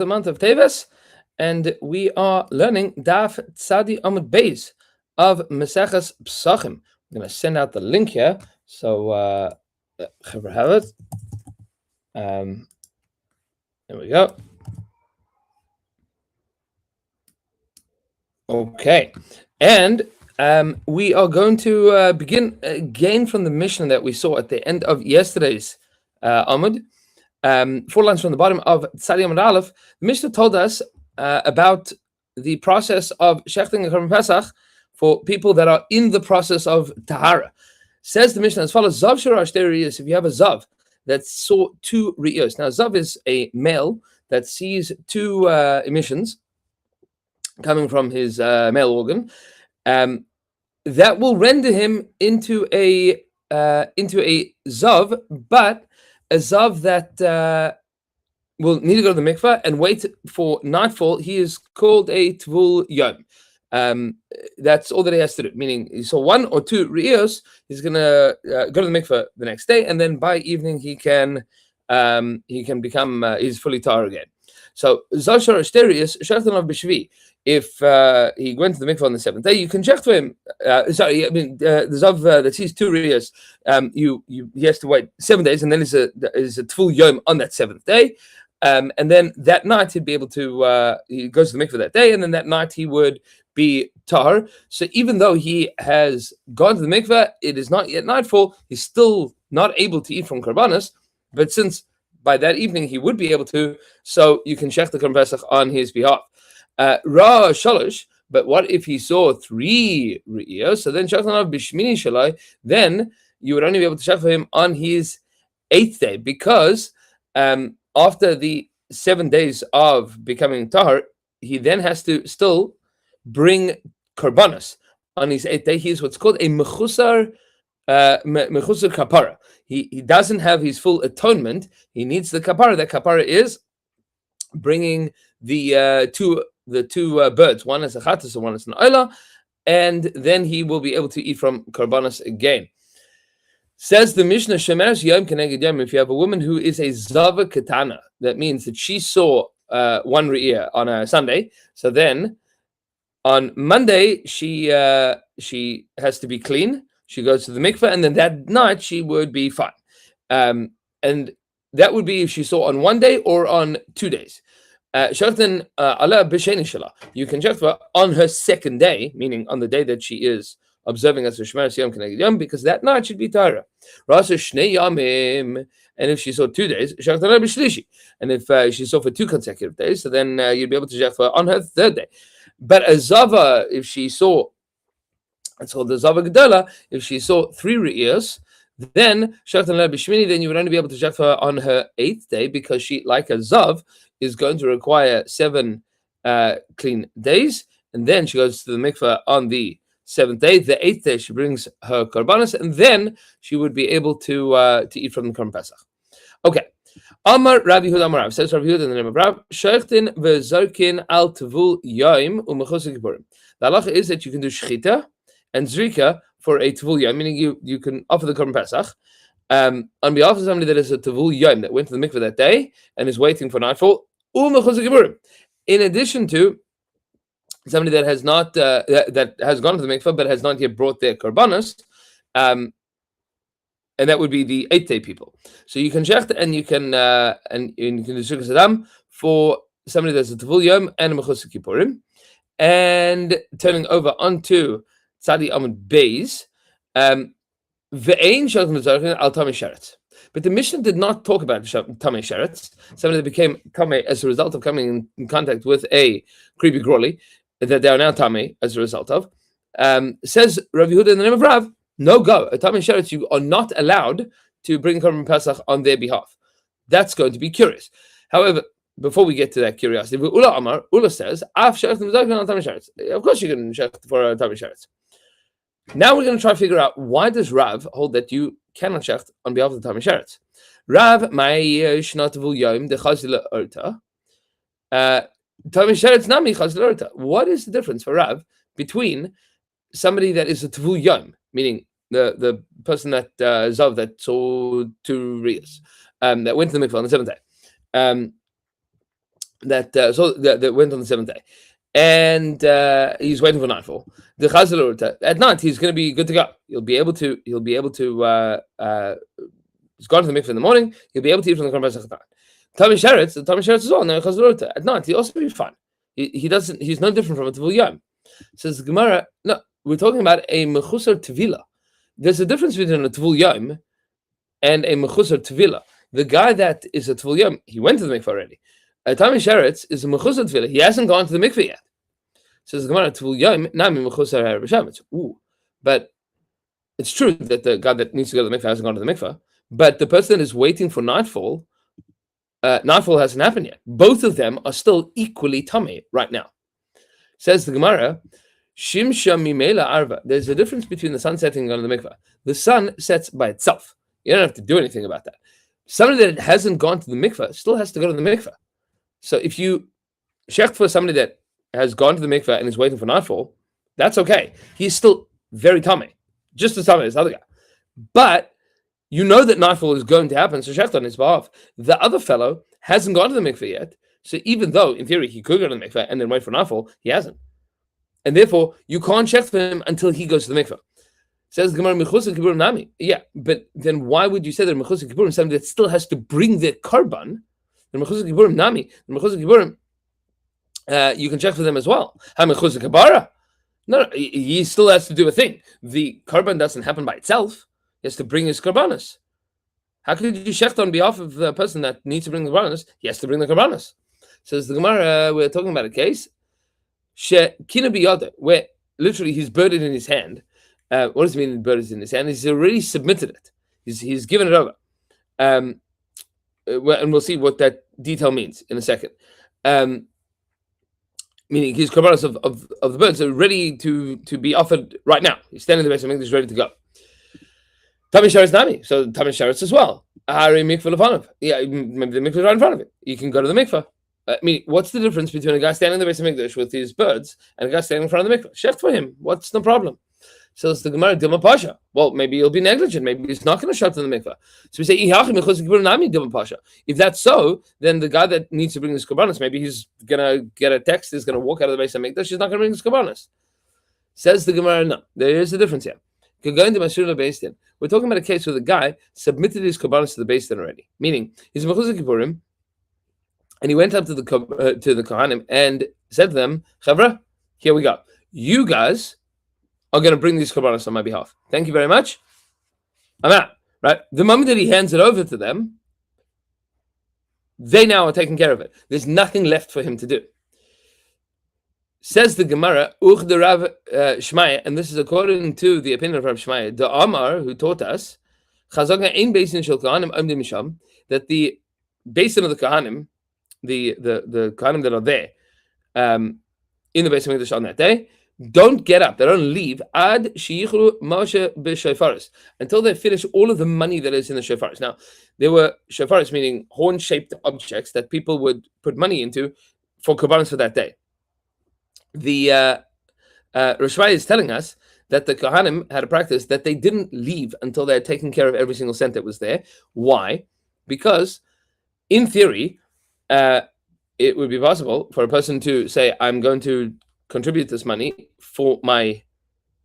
the month of Teves, and we are learning Daf Tzadi Amud Beis of Maseches Pesachim. I'm going to send out the link here, so have it. There we go. Okay, and we are going to begin again from the mission that we saw at the end of yesterday's Amud. 4 lines from the bottom of Tzadi Amud Aleph, the Mishnah told us about the process of shechting and Korban Pesach for people that are in the process of Tahara. Says the Mishnah as follows: Zav Shara Shtei Riyos. If you have a Zav that saw 2 Riyos. Now, Zav is a male that sees 2 emissions coming from his male organ. That will render him into a Zav, but a Zav that will need to go to the mikveh and wait for nightfall. He is called a Tvul Yom. That's all that he has to do. Meaning, he saw 1 or 2 Riyos, he's going to go to the mikveh the next day, and then by evening he can become he's fully tar again. So Zashar Asterius Shachtan of Bishvi. If he went to the mikvah on the 7th day, you can check for him. The Zav that sees 2 Riyos, he has to wait 7 days, and then is a Tvul Yom on that 7th day. And then that night he'd be able to, he goes to the mikveh that day, and then that night he would be tar. So even though he has gone to the mikveh, it is not yet nightfall, he's still not able to eat from Karbanas, but since by that evening he would be able to, so you can check the Korban Pesach on his behalf. Ra Shalosh, but what if he saw 3 Riyos? So then Shachanav Bishmini Shalai, then you would only be able to check for him on his 8th day, because after the 7 days of becoming tahar, he then has to still bring karbanos on his 8th day. He is what's called a mechusar kapara. He doesn't have his full atonement. He needs the kapara. That kapara is bringing the two birds. One is a chatas and one is an oila, and then he will be able to eat from karbanos again. Says the Mishnah, Shemesh Yom Keneged Yom. If you have a woman who is a Zava Katana, that means that she saw 1 Re'iyah on a Sunday. So then on Monday, she has to be clean. She goes to the mikveh, and then that night she would be fine. And that would be if she saw on 1 day or on 2 days. You can check for on her 2nd day, meaning on the day that she is observing as a Shemar Yom Keneged Yom, because that night should be Tahara. Rasa Shnei Yamim, and if she saw 2 days, Shachtana B'Shlishi, and if she saw for 2 consecutive days, so then you'd be able to check for on her 3rd day. But a Zava, if she saw, it's called the Zava Gedola, if she saw 3 Re'iyos, then Shachtana B'Shmini, then you would only be able to check for on her 8th day, because she, like a Zav, is going to require 7 clean days, and then she goes to the mikveh on the 7th day. The 8th day she brings her karbanos, and then she would be able to eat from the Korban Pesach. Okay. Amar Rabbi Yehuda Amar Rav, says Rabbi Yehuda in the name of Rav, Shechtin ve'zarkin al tevul yoim u'mechus kipurim. The halacha is that you can do shchita and zrika for a tevul yoim, meaning you can offer the Korban Pesach on behalf of somebody that is a tevul yoim that went to the mikveh that day and is waiting for nightfall. U'mechus kipurim. In addition to somebody that has not that has gone to the mikveh but has not yet brought their karbanos, and that would be the 8th day people. So you can shecht and you can do shirkas adam for somebody that's a tevul yom and a mechus kippurim. And turning over onto Tzadi Amud Beis, ve'ein shalt mezarchin al tamei sheretz. But the Mishnah did not talk about tamei sheretz, somebody that became tamei as a result of coming in contact with a creepy groli, that they are now tamei as a result of. Says Rav Yehuda in the name of Rav, no go. A tamei sheretz, you are not allowed to bring Korban Pesach on their behalf. That's going to be curious. However, before we get to that curiosity, Ula Amar, Ula says, of course you can shecht for a tamei sheretz. Now we're going to try to figure out, why does Rav hold that you cannot shecht on behalf of the tamei sheretz? Rav ma'ay shnatavul yom de chazil orta. What is the difference for Rav between somebody that is a Tvul Yom, meaning the person that Zav that saw 2 Riyos, that went to the mikvah on the 7th day, that went on the seventh day, and he's waiting for nightfall. The Chazal at night he's going to be good to go. He'll be able to. He's gone to the mikveh in the morning. He'll be able to eat from the Korban Pesach at night. Tommy Sheretz as well. No Chazal at night he'll also be fine. He doesn't. He's no different from a Tevul Yom. Says the Gemara. No, we're talking about a mechusar tevila. There's a difference between a Tevul Yom and a mechusar tevila. The guy that is a Tevul Yom, he went to the mikveh already. A Tommy Sheretz is a mechusar tevila. He hasn't gone to the mikveh yet. Says the Gemara, Tevul Yom nami mechusar ha'erev. Ooh, but it's true that the guy that needs to go to the mikveh hasn't gone to the mikveh. But the person that is waiting for nightfall, nightfall hasn't happened yet. Both of them are still equally tummy right now. Says the Gemara, Shimsha mimela arva. There's a difference between the sun setting and going to the mikveh. The sun sets by itself. You don't have to do anything about that. Somebody that hasn't gone to the mikveh still has to go to the mikveh. So if you shecht for somebody that has gone to the mikveh and is waiting for nightfall, that's okay. He's still very tummy, just as tummy as the other guy. But you know that nightfall is going to happen, so shecht on his behalf. The other fellow hasn't gone to the mikveh yet, so even though in theory he could go to the mikveh and then wait for nightfall, he hasn't, and therefore you can't shecht for him until he goes to the mikveh. Says the Gemara, mechusar kiburim nami. Yeah, but then why would you say that mechusar kiburim, somebody that still has to bring their karban? The mechusar kiburim nami, the mechusar kiburim, you can check for them as well. Ha mechusar kabara? No, he still has to do a thing. The karban doesn't happen by itself. He has to bring his karbanos. How could you shecht on behalf of the person that needs to bring the karbanos? He has to bring the karbanos. Says the Gemara, we're talking about a case shekina biyada, where literally he's burdened in his hand. What does it mean? Burdened in his hand? He's already submitted it. He's given it over. And we'll see what that detail means in a second. Meaning his karbanos of the birds are ready to be offered right now. He's standing in the base of English, ready to go. Tommy Sheretz nami, so Tommy Sheretz as well. Hari mikveh lefanov. Yeah, maybe the mikveh is right in front of it. You can go to the mikveh. Meaning, what's the difference between a guy standing in the base of English with his birds and a guy standing in front of the mikveh? Shecht for him. What's the problem? So it's the Gemara Dilma Pasha. Well, maybe he'll be negligent. Maybe he's not going to shecht in the mikveh. So we say Dilma Pasha. If that's so, then the guy that needs to bring his karbanos, maybe he's gonna get a text. He's gonna walk out of the base of English. He's not gonna bring his karbanos. Says the Gemara, no. There is a difference here. Going to Masura Beis Din. We're talking about a case where the guy submitted his karbanos to the Beis Din already. Meaning, he's mechusar kipurim, and he went up to the Kohanim and said to them, Chavra, here we go. You guys are going to bring these karbanos on my behalf. Thank you very much. I'm out. Right? The moment that he hands it over to them, they now are taking care of it. There's nothing left for him to do. Says the Gemara, Uch de Rav Shmaya, and this is according to the opinion of Rav Shmaya, the Amar, who taught us, Chazagna ein Beisin shel Kohanim amdim misham, that the Beisin of the Kohanim, the Kohanim that are there, in the Beis Hamikdash on that day, don't get up, they don't leave, ad sheyichru Moshe b'shofaris, until they finish all of the money that is in the shofaris. Now, there were shofaris, meaning horn-shaped objects that people would put money into for karbanos for that day. The Rishmai is telling us that the Kohanim had a practice that they didn't leave until they had taken care of every single cent that was there. Why? Because, in theory, it would be possible for a person to say, I'm going to contribute this money for my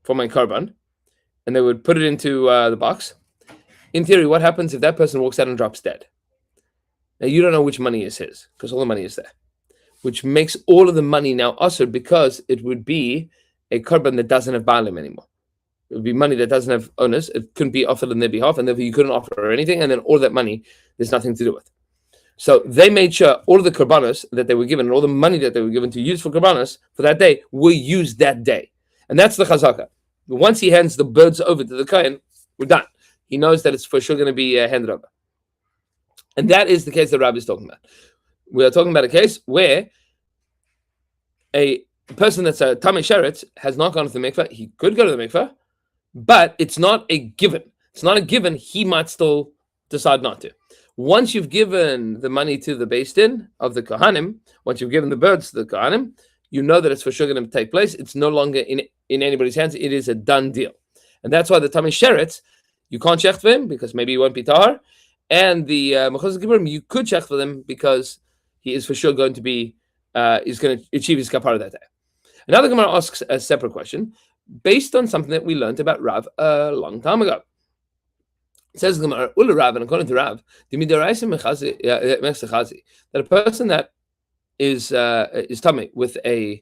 karban, and they would put it into the box. In theory, what happens if that person walks out and drops dead? Now, you don't know which money is his, because all the money is there, which makes all of the money now usher, because it would be a karban that doesn't have balim anymore. It would be money that doesn't have owners. It couldn't be offered on their behalf, and therefore you couldn't offer anything, and then all that money there's nothing to do with. So they made sure all of the karbanos that they were given, and all the money that they were given to use for karbanos for that day, were used that day. And that's the chazaka. Once he hands the birds over to the kohen, we're done. He knows that it's for sure going to be handed over. And that is the case that Rabbi is talking about. We are talking about a case where a person that's a Tamei Sheretz has not gone to the mikveh. He could go to the mikveh, but it's not a given. It's not a given. He might still decide not to. Once you've given the money to the Beis Din of the Kohanim, once you've given the birds to the Kohanim, you know that it's for sure going to take place. It's no longer in anybody's hands. It is a done deal. And that's why the Tamei Sheretz, you can't shecht for him because maybe he won't be tahar. And the Mechusar Kipurim, you could shecht for them because he is for sure going to be is going to achieve his kapara that day. Now the Gemara asks a separate question based on something that we learned about Rav a long time ago. It says the Gemara, Ula Rav, and according to Rav, that a person that is tummy with that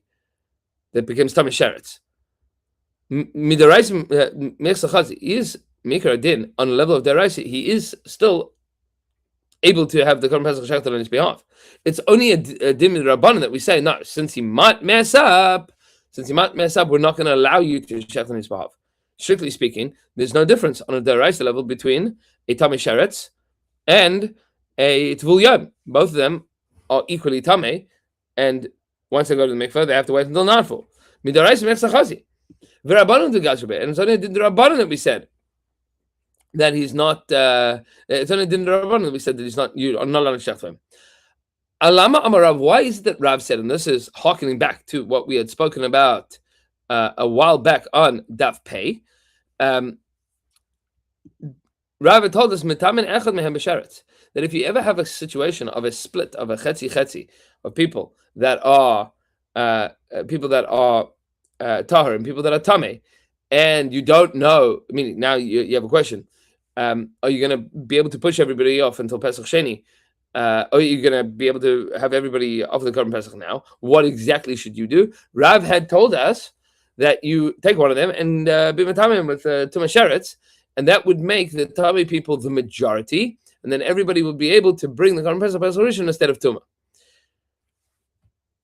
becomes tummy sheretz, is Mikra Din on the level of Deraisa, he is still able to have the Korban Pesach shechted on his behalf. It's only a din rabbanan that we say, no, since he might mess up, we're not going to allow you to shecht on his behalf. Strictly speaking, there's no difference on a Deraisa level between a Tamei Sheretz and a Tvul Yom. Both of them are equally Tamei, and once they go to the mikveh, they have to wait until nightfall. Midaraisa Mechsa Chazi. V'Rabbanan to Gashbe, and it's only a din rabbanan that we said that he's not. It's only din rabbanan that we said that he's not. You are not allowed to shecht for him. Alama Amarav. Why is it that Rav said, and this is harkening back to what we had spoken about a while back on Daf Pei. Rav told us mitamin echad mehem b'sheretz, that if you ever have a situation of a split of a chetzi of people that are tahar and people that are tamei, and you don't know, meaning now you have a question, are you going to be able to push everybody off until Pesach Sheni? Or are you going to be able to have everybody off the Korban Pesach now? What exactly should you do? Rav had told us that you take one of them and be matamim with Tumah Sheretz, and that would make the Tamei people the majority, and then everybody would be able to bring the Korban Pesach Rishon instead of Tumah.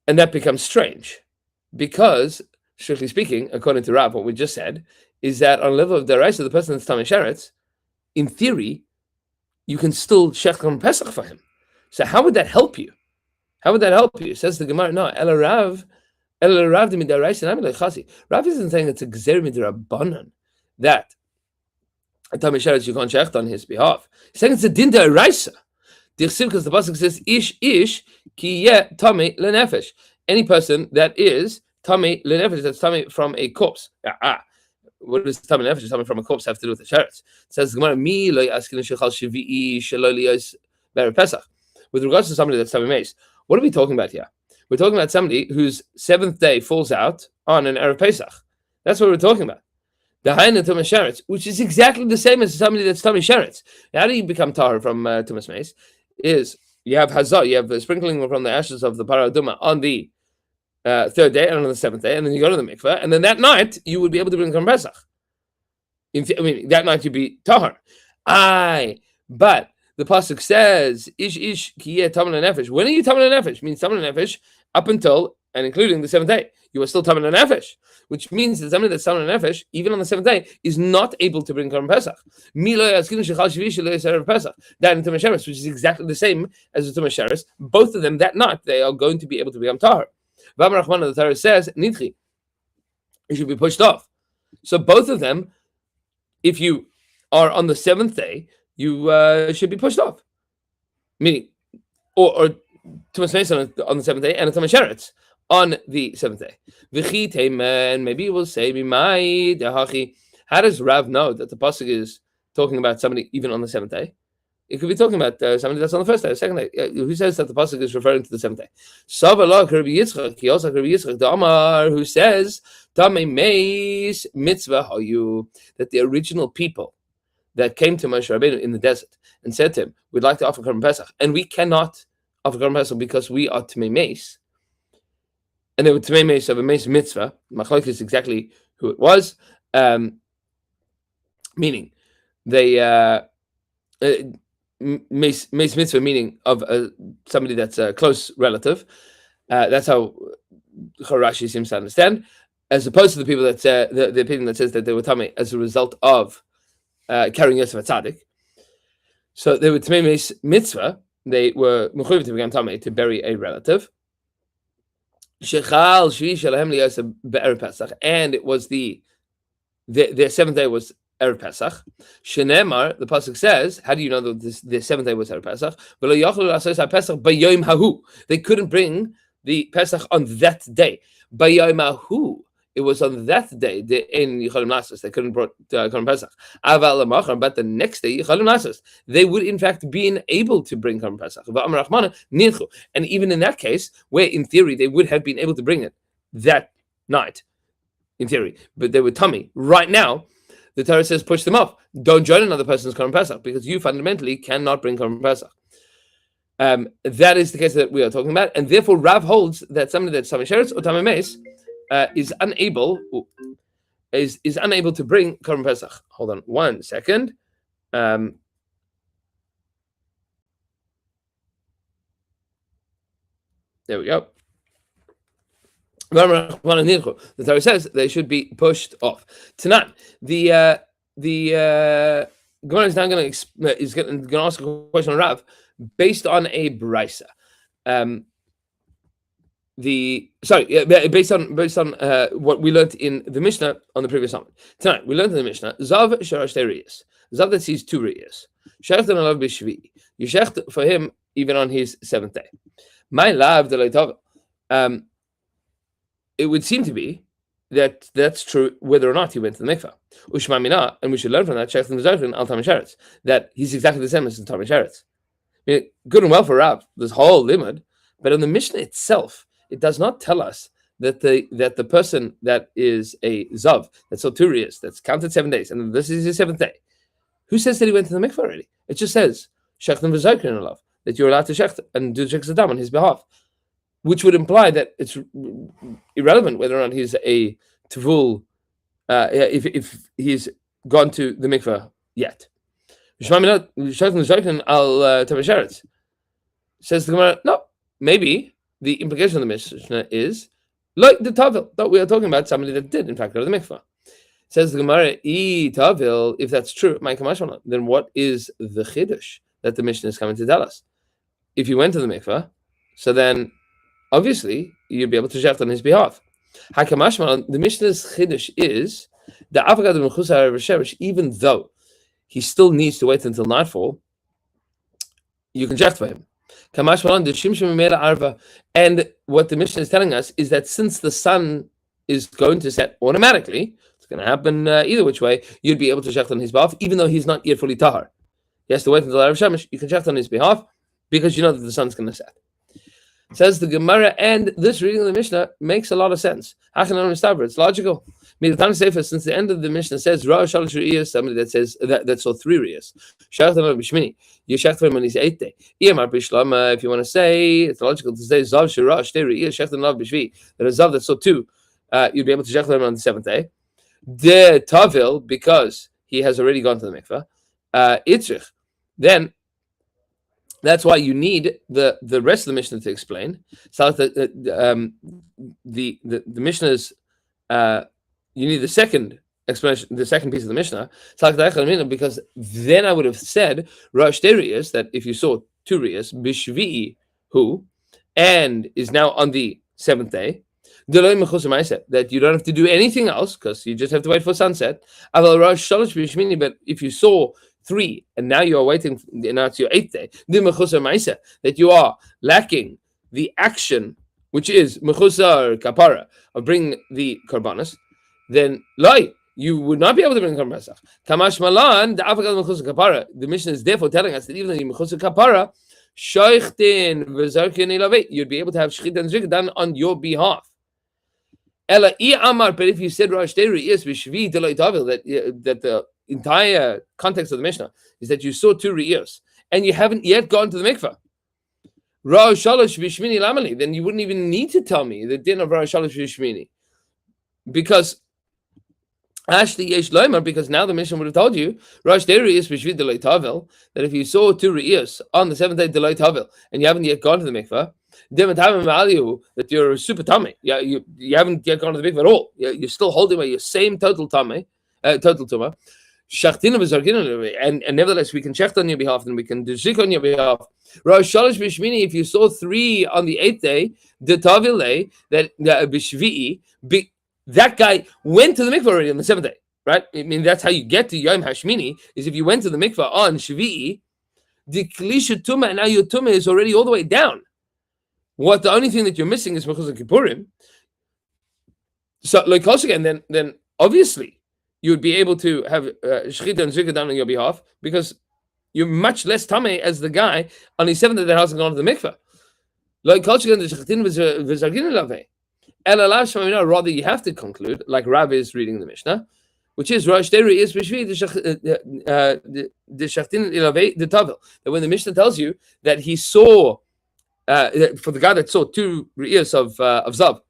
And that becomes strange, because, strictly speaking, according to Rav, what we just said, is that on the level of Deraisa, the person that's Tamei Sheretz, in theory, you can still Shech Korban Pesach for him. So how would that help you? Says the Gemara, no, Rav isn't saying it's a Gzer Midrabanan that a Tamei Sheretz you can't shecht on his behalf. He's saying it's a din d'oraisa. Dirshu, because the pasuk says ish ki ye tamei lenefesh. Any person that is tamei lenefesh, that's tamei from a corpse. What does tamei lenefesh, tamei from a corpse, have to do with the sheretz? It says Gemara, mi lo yaskin shechal shvi'i shelo liyos ber Pesach. With regards to somebody that's tamei meis, what are we talking about here? We're talking about somebody whose seventh day falls out on an Erev Pesach. That's what we're talking about. The Hainu Tumah Sheretz, which is exactly the same as somebody that's Tamei Sheretz. How do you become Tahar from Tumas Meis? Is you have Hazah, you have the sprinkling from the ashes of the Paraduma on the third day and on the seventh day, and then you go to the mikveh, and then that night you would be able to bring Korban Pesach. That night you'd be Tahar. But the pasuk says, Ish ki yeh Tamei lenefesh. When are you Tamei lenefesh? Means Tamei lenefesh up until and including the seventh day. You are still Tamei lenefesh, which means that somebody that's Tamei lenefesh, even on the seventh day, is not able to bring Korban Pesach. That in Tumah Sheretz, which is exactly the same as the Tumah Sheretz, both of them that night they are going to be able to become Tahar. V'amar Rachman, the Torah says, Nidchi, it should be pushed off. So both of them, if you are on the seventh day, you should be pushed off. Meaning, or Tumas Meis on the seventh day and a Tumah Sheretz on the seventh day. And maybe you will say, how does Rav know that the pasuk is talking about somebody even on the seventh day? It could be talking about somebody that's on the first day, the second day. Who says that the pasuk is referring to the seventh day? The Amar, who says Tamei Meis mitzvah hayu, that the original people that came to Moshe Rabbeinu in the desert and said to him, we'd like to offer Korban Pesach, and we cannot offer Korban Pesach because we are Tamei Meis. And they were Tamei Meis of a Meis mitzvah. Machlokes is exactly who it was. Meaning, they Meis mitzvah, meaning of somebody that's a close relative. That's how Rashi seems to understand, as opposed to the people that the opinion that says that they were Tamei as a result of carrying Yosef Tzaddik. So they were Tamei Meis mitzvah. They were mechuyev to become Tamei to bury a relative. And it was their seventh day was Erev Pesach. Shenemar, the pasuk says, how do you know that the seventh day was Erev Pesach? They couldn't bring the Pesach on that day. it was on that day they couldn't brought Korban Pesach. Aval lamachar, but the next day they would in fact be able to bring Korban Pesach. And even in that case, where in theory they would have been able to bring it that night, in theory, but they were tummy. Right now, the Torah says push them off. Don't join another person's Korban Pesach because you fundamentally cannot bring Korban Pesach. That is the case that we are talking about, and therefore Rav holds that somebody that's Tamei Sheretz or Tamei Meis is unable to bring Korban Pesach. Hold on 1 second. There we go. The Torah says they should be pushed off. Tonight, the Gemara is now going to ask a question on Rav based on a brisa. Based on what we learned in the Mishnah on the previous summit. Tonight we learned in the Mishnah Zav Sharash Riyas. Zav that sees 2 Riyas. Shecht and Alav Bishvi. You shecht for him even on his 7th day. My love the it would seem to be that that's true whether or not he went to the mikvah. Ushma mina, and we should learn from that shecht and Zayfin al Tamei Sheretz that he's exactly the same as the Tamei Sheretz. Good and well for Rav, this whole limud, but in the Mishnah itself, it does not tell us that the person that is a zav, that's Soturius, that's counted 7 days, and this is his 7th day. Who says that he went to the mikvah already? It just says shechtim v'zaykin alav, that you're allowed to shecht and do shech zadam on his behalf, which would imply that it's irrelevant whether or not he's a tevul, if he's gone to the mikvah yet. Says the Gemara, no, maybe the implication of the Mishnah is like the Tavil, that we are talking about somebody that did in fact go to the mikvah. Says the Gemara, Tavil, if that's true, then what is the chiddush that the Mishnah is coming to tell us? If you went to the mikvah, so then obviously you'd be able to shecht on his behalf. The Mishnah's chiddush is the even though he still needs to wait until nightfall, you can shecht for him. And what the Mishnah is telling us is that since the sun is going to set automatically, it's going to happen either which way, you'd be able to shecht on his behalf, even though he's not yet fully tahar. He has to wait until Erev Shemesh. You can shecht on his behalf because you know that the sun's going to set. Says the Gemara, and this reading of the Mishnah makes a lot of sense. It's logical. Since the end of the Mishnah says somebody that says that saw 3 riyas. You shecht for him on his 8th day. If you want to say, it's logical to say that a zav that saw 2, you'd be able to shecht for him on the 7th day. The tavil, because he has already gone to the mikvah, itzrich. Then that's why you need the rest of the Mishnah to explain. So the Mishnah's you need the second explanation, the second piece of the Mishnah, because then I would have said Rosh Riyas, that if you saw 2 Riyas, Bishvi who, and is now on the 7th day, that you don't have to do anything else because you just have to wait for sunset. But if you saw 3 and now you are waiting, now it's your 8th day, that you are lacking the action, which is mechusar kapara, of bringing the korbanos, then you would not be able to bring korban pesach. Kamash malan the avagad mechusar kapara. The Mishnah is therefore telling us that even though you mechusar kapara, shoichtin v'zarkin ilavei, you'd be able to have shchita and zrika done on your behalf. Ela I amar, but if you said Rosh Riyas v'shvi delay tavil, that the entire context of the Mishnah is that you saw 2 riyos and you haven't yet gone to the mikvah. Rosh Shalosh v'shmini lamali, then you wouldn't even need to tell me the din of Rosh Shalosh v'shmini, because because now the Mishnah would have told you Rosh Riyas v'shvi delay tavil, that if you saw 2 riyos on the 7th day delay tavil and you haven't yet gone to the mikvah, that you're super tummy. You haven't yet gone to the mikvah at all. You're still holding by your same total tummy, total tumah. And nevertheless, we can check on your behalf and we can do zik on your behalf. Rosh Shalosh b'shmini, if you saw 3 on the 8th day, the tavile, that b'shvi'i, that guy went to the mikvah already on the 7th day, right? I mean, that's how you get to Yom Hashmini, is if you went to the mikvah on Shvi'i, the Klisha Tumah, and now your Tumah is already all the way down. The only thing that you're missing is Mechuzah Kippurim. So, like again, then obviously you would be able to have shechita and zrika done on your behalf because you're much less tamei as the guy on the seventh day that hasn't gone to the mikveh. Like again, the shechitin v'zargin lavei. Rather, you have to conclude, like Rav is reading the Mishnah, which is Rosh Deri is the shachtin ilavei the tavel. That when the Mishnah tells you that he saw, for the guy that saw two re'iyos of zav,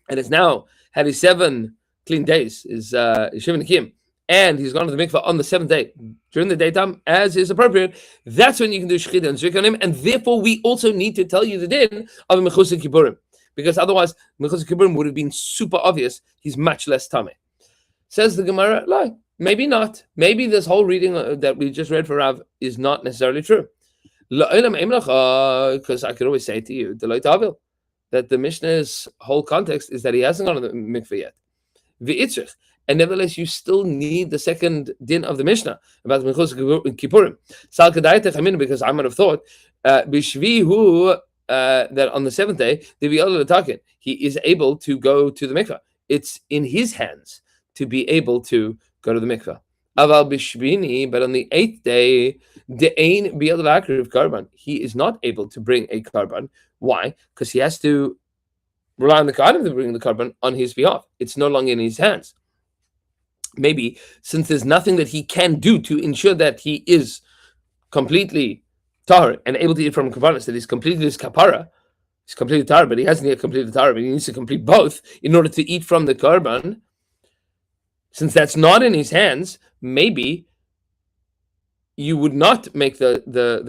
and has now had his 7 clean days, is Shivan Kim, and he's gone to the mikvah on the 7th day during the daytime as is appropriate. That's when you can do shechita and zrika on him, and therefore we also need to tell you the din of mechusah kibburim, because otherwise mechusah kibburim would have been super obvious. He's much less tamei. Says the Gemara, no, maybe not. Maybe this whole reading that we just read for Rav is not necessarily true. Because I could always say to you, that the Mishnah's whole context is that he hasn't gone to the mikveh yet. V'itzrich. And nevertheless, you still need the second din of the Mishnah about the Mechusah Kippurim. Sal Kedaytech, because I might have thought, Bishvihu, that on the 7th day, he is able to go to the mikveh. It's in his hands to be able to go to the mikveh. Aval Bishvini, but on the 8th day, De'ain Biyad Akriv Karban, he is not able to bring a Karban. Why? Because he has to rely on the Kohanim to bring the Karban on his behalf. It's no longer in his hands. Maybe since there's nothing that he can do to ensure that he is completely tahar and able to eat from Karbanis, that he's completely his kapara, he's completely tahar, but he hasn't yet completed tahar, but he needs to complete both in order to eat from the Karban. Since that's not in his hands, maybe you would not make the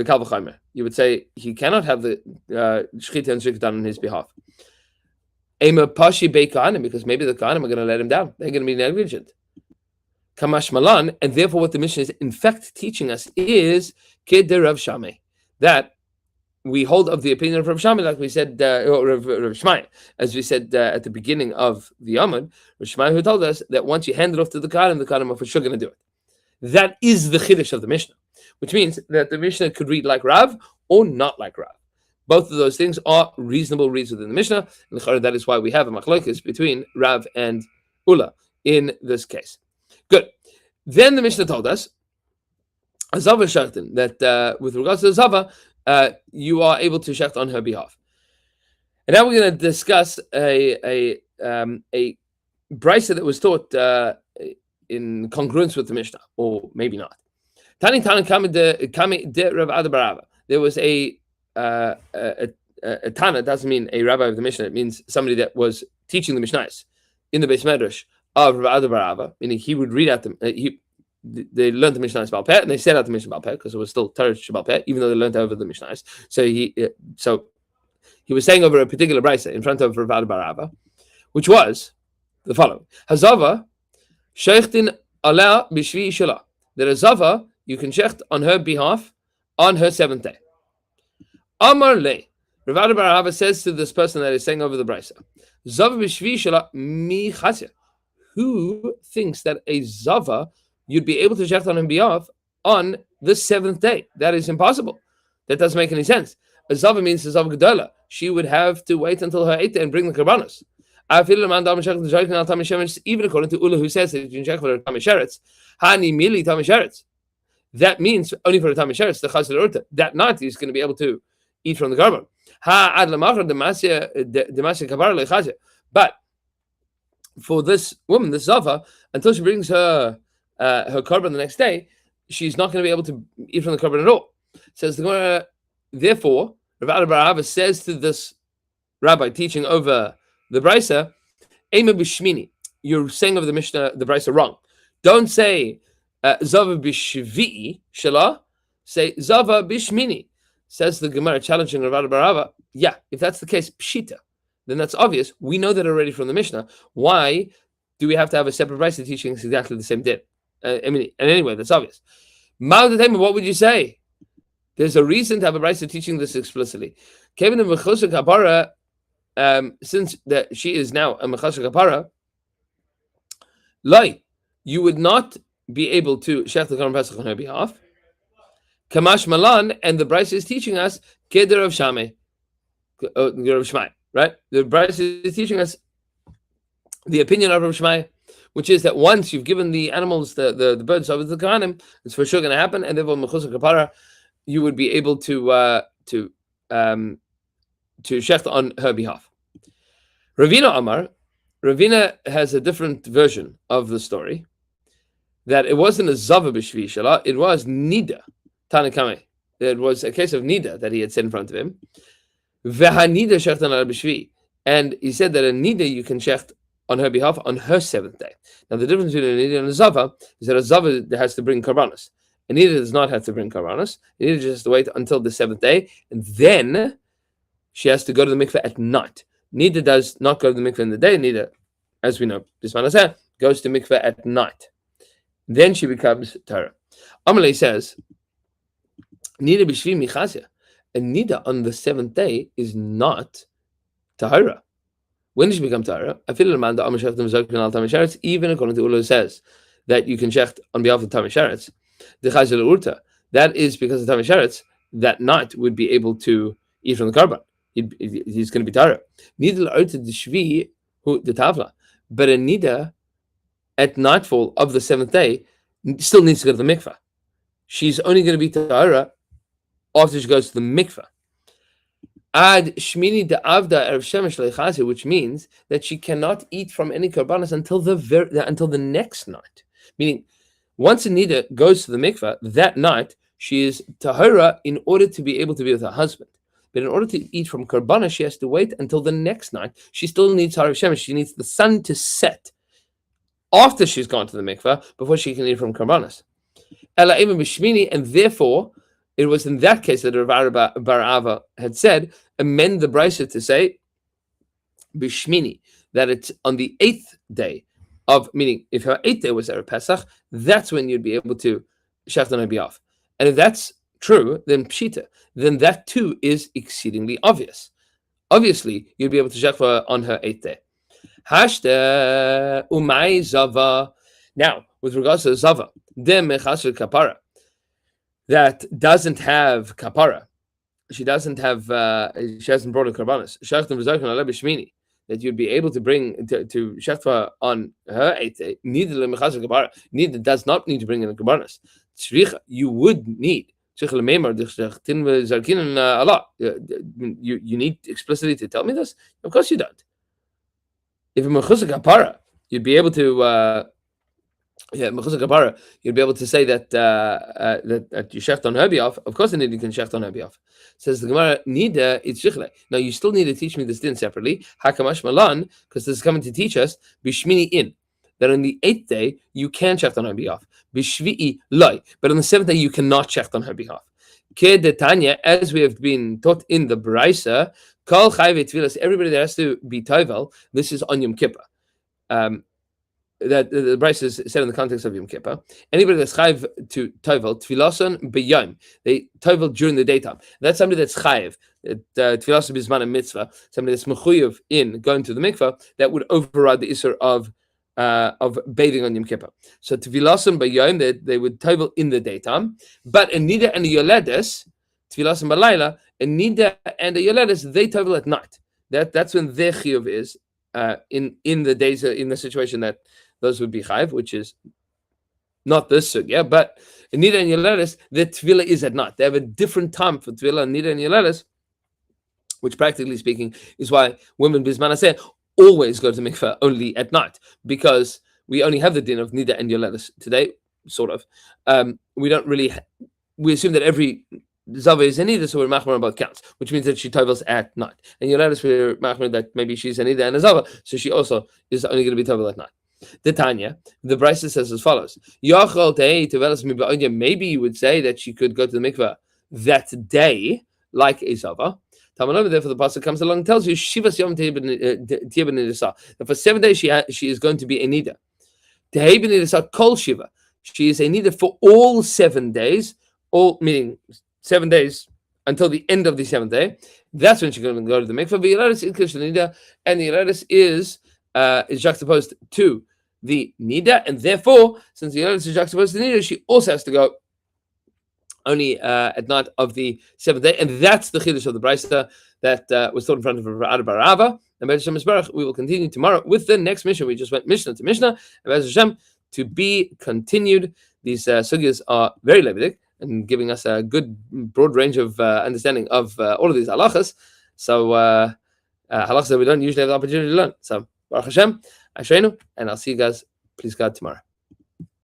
Kal V'chaimer. You would say he cannot have the shechita and zrika done on his behalf. Ema pashi bei kahanim, because maybe the kahanim are going to let him down. They're going to be negligent. Kamash malan, and therefore what the Mishnah is in fact teaching us is keder Rav Shammai, that we hold of the opinion of Rav Shammai, like we said, or Rav Shmai, as we said at the beginning of the Amud, Rav Shmai, who told us that once you hand it off to the kahanim are for sure going to do it. That is the chiddush of the Mishnah, which means that the Mishnah could read like Rav or not like Rav. Both of those things are reasonable reads within the Mishnah, and that is why we have a machlokes between Rav and Ula in this case. Good. Then the Mishnah told us, Azava Shachtin, that with regards to Azava, you are able to shecht on her behalf. And now we're going to discuss a brisa that was taught in congruence with the Mishnah, or maybe not. Tani Tana Kami de Rav Ada Barava. There was a Tana, doesn't mean a rabbi of the Mishnah, it means somebody that was teaching the Mishnahs in the Beis Medrash of Rav Ada Barava, meaning he would read out them. They learned the Mishnahs Baal Peh, and they said out the Mishnah Baal Peh because it was still Torah Baal Peh, even though they learned over the Mishnahs. So he was saying over a particular brisa in front of Rav Ada Barava, which was the following: Hazava shechtin ala b'shvi shala. That a zava you can shecht on her behalf on her 7th day. Amar le, Rav Ada Barava says to this person that is saying over the brisa, zava b'shvi shala mi chasya. Who thinks that a zava you'd be able to shecht on her behalf on the 7th day? That is impossible. That doesn't make any sense. A zava means a zava gedola. She would have to wait until her 8th day and bring the karbanos. Even according to Ula, who says that you can check for a Tami Sheretz, Hani Mili Tami Sheretz. That means only for a Tami Sheretz, the Chazal Urta. That night he's going to be able to eat from the carbon. But for this woman, this Zava, until she brings her carbon the next day, she's not going to be able to eat from the carbon at all. Says the Gemara, therefore, Rav Ada Barava says to this rabbi teaching over the brisa, Ema b'shmini. You're saying of the Mishnah, the brisa wrong. Don't say zava b'shvi'i shala. Say zava b'shmini. Says the Gemara, challenging Rav Ada Barava. Yeah, if that's the case, pshita, then that's obvious. We know that already from the Mishnah. Why do we have to have a separate brisa teaching exactly the same din? And anyway, that's obvious. What would you say? There's a reason to have a brisa teaching this explicitly. Kevin and Mechusha Kapara. Since that she is now a mechasher kapara, you would not be able to shech the Karban Pesach on her behalf. Kamash malan, and the brisa is teaching us keder of Shmai, right? The brisa is teaching us the opinion of Rav Shmaya, which is that once you've given the animals, the birds over to the Kohanim, it's for sure going to happen, and therefore mechusar kapara, you would be able to shecht on her behalf. Ravina Amar, Ravina has a different version of the story, that it wasn't a zava b'shvi shala, it was nida tanakame. It was a case of nida that he had said in front of him. Vehanida shechtan al b'shvi, and he said that a nida you can shecht on her behalf on her seventh day. Now the difference between a nida and a zava is that a zava has to bring karbanos. A nida does not have to bring karbanos. A nida just has to wait until the seventh day, and then she has to go to the mikveh at night. Nida does not go to the mikveh in the day. Nida, as we know, Bisman said, goes to mikveh at night. Then she becomes Torah. Amalei says, Nida b'shvi michazia. A nida on the seventh day is not tahara. When does she become tahara? Even according to Ula says that you can shecht on behalf of Tamei Sheretz. The chazal urta. That is because the Tamei Sheretz that night would be able to eat from the karban. He's going to be tahara. Nida l'urta d'shvi hu the tavla. But a nida at nightfall of the seventh day still needs to go to the mikveh. She's only going to be tahara after she goes to the mikveh. Ad shmini de avda erev shemesh leichasi, which means that she cannot eat from any karbanos until the next night. Meaning, once a nida goes to the mikveh that night, she is tahara in order to be able to be with her husband. But in order to eat from karbanos, she has to wait until the next night. She still needs harav shemesh. She needs the sun to set after she's gone to the mikveh before she can eat from karbanos. Ela even b'shmini, and therefore it was in that case that Rav Bar Ava had said, amend the brisa to say b'shmini, that it's on the eighth day of, meaning if her eighth day was Erev Pesach, that's when you'd be able to shecht on her behalf. And if that's true, then pshita, then that too is exceedingly obvious. Obviously, you'd be able to shecht on her eighth day. Hashta umay zava. Now, with regards to zava, de mechasir kapara, that doesn't have kapara, she hasn't brought a karbanos. Shechtim v'zarkin aleh b'shmini, that you'd be able to bring to shechtva on her eighth day. Neither lemechasir kapara, neither does not need to bring in a karbanos. Tzricha, you would need. You need explicitly to tell me this? Of course you don't. If a mechusar kapara, you'd be able to. Mechusar kapara, you'd be able to say that that you shecht on her behalf. Of course, the nida can shecht on her behalf. Says the Gemara, nida it's shichle. Now you still need to teach me this din separately. Hakamash malan, because this is coming to teach us bishmini in that on the eighth day you can shecht on her behalf. Bishvi'i loy, but on the seventh day you cannot shecht on her behalf. Ke detanya, as we have been taught in the brisa, kol chayve tvilas. Everybody that has to be tovel, this is on Yom Kippur. That the brisa is said in the context of Yom Kippur. Anybody that's chayiv to tovel tfilason b'yom, they tovel during the daytime. That's somebody that's chayiv. Tfilason b'zman a mitzvah. Somebody that's mechuyev in going to the mikvah, that would override the issur of bathing on Yom Kippur. So tfilason b'yom, they would tovel in the daytime. But a nida and a yoledes, tfilason b'layla, a nida and a yoledes, they tovel at night. That's when their chiyuv is in the days in the situation that those would be chayiv, which is not this sugya, but in nida and yoledes, the tefillah is at night. They have a different time for tefillah and nida and yoledes, which practically speaking is why women bisman aseh always go to mikveh only at night, because we only have the din of nida and yoledes today, sort of. We don't really. We assume that every zava is an nida, so we're machmer on both counts, which means that she tovels at night. And yoledes, we're machmer that maybe she's an nida and a zava, so she also is only going to be tovel at night. The Tanya, the brisa says as follows: maybe you would say that she could go to the mikveh that day, like a zava. Therefore, the pasuk comes along and tells you shivas yom that for 7 days she is going to be a nida. Kol shiva, she is a nida for all 7 days, all meaning 7 days until the end of the seventh day. That's when she's going to go to the mikveh. And the yoledes is juxtaposed to the nida, and therefore, since the yoledes is juxtaposed to the nida, she also has to go only at night of the seventh day, and that's the chiddush of the brisa that was taught in front of Rav Bar Ava, And Be'ez Hashem Yisbarach, we will continue tomorrow with the next mission. We just went Mishnah to Mishnah. And Be'ez Hashem, to be continued. These sugyas are very levitic and giving us a good broad range of understanding of all of these halachas. So halachas that we don't usually have the opportunity to learn. So Baruch Hashem, Ashrenu, and I'll see you guys, please God, tomorrow.